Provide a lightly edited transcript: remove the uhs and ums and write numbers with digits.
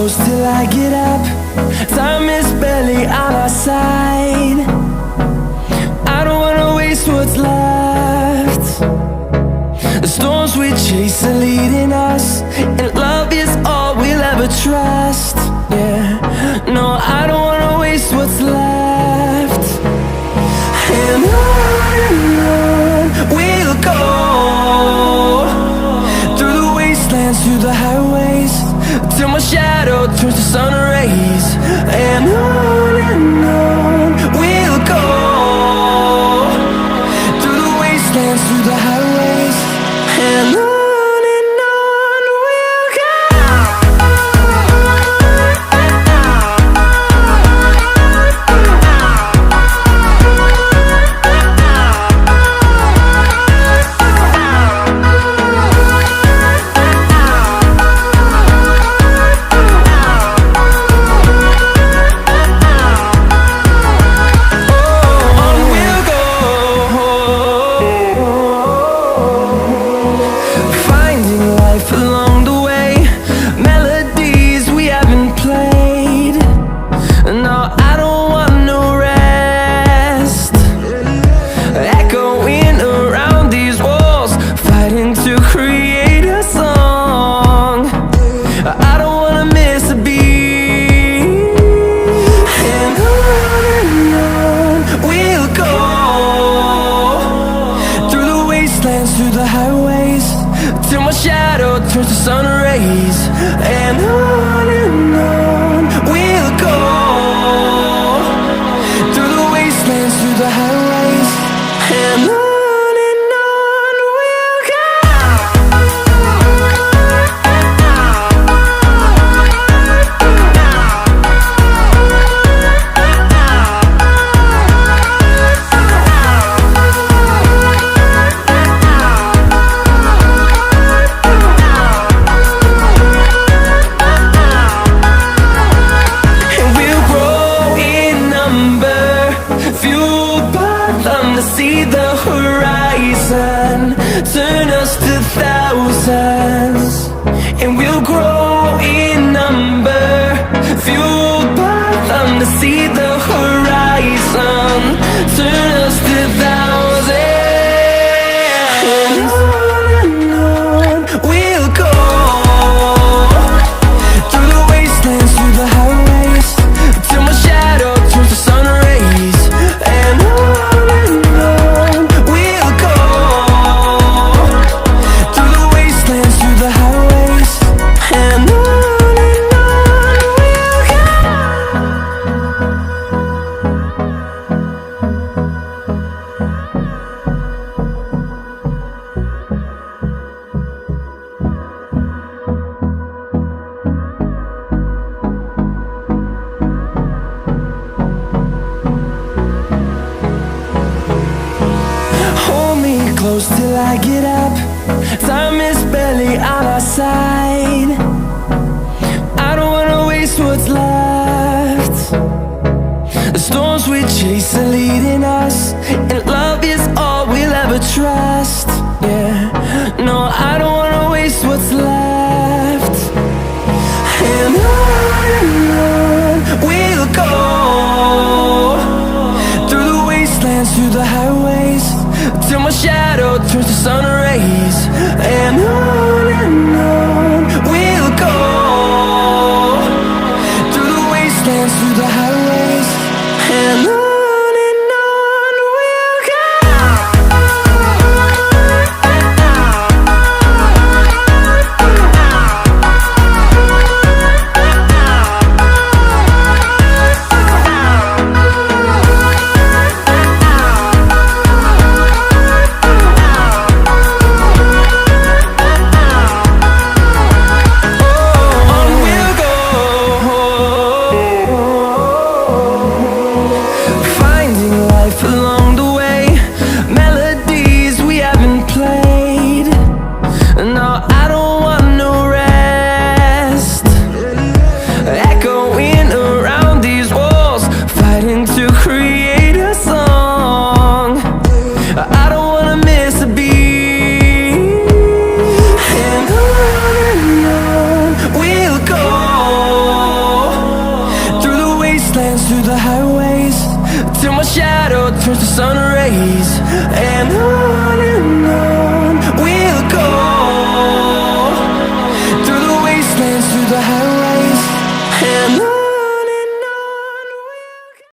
close till I get up. Time is barely on our side. I don't wanna waste what's left. The storms we chase are leading us, and love is all we'll ever trust. Yeah, no, I don't wanna waste what's left. And on we'll go, through the wastelands, through the highways, till my shadow turns to sun rays. And on we'll go, through the wastelands, through the highways, and on we'll go. Through the highways, till my shadow turns to sun rays. And on we'll go, through the wastelands, through the highways, and on we'll go. See the horizon, turn us to thousands, and we'll grow in number, fueled by them. To see the horizon, turn us to thousands, and on we'll go, through the wastelands, through the highways, till my shadow turns to sun rays. And close till I get up. Time is barely on our side. I don't wanna waste what's left. The storms we chase are leading us, and love is all we'll ever trust. Yeah, no, I don't wanna waste what's left. And on we'll go, through the wastelands, through the highways, till my shadow turns to sun rays. And on we'll go, through the wastelands, through the highways, and on we'll go. the highways, till my shadow turns to sun rays. And on we'll go.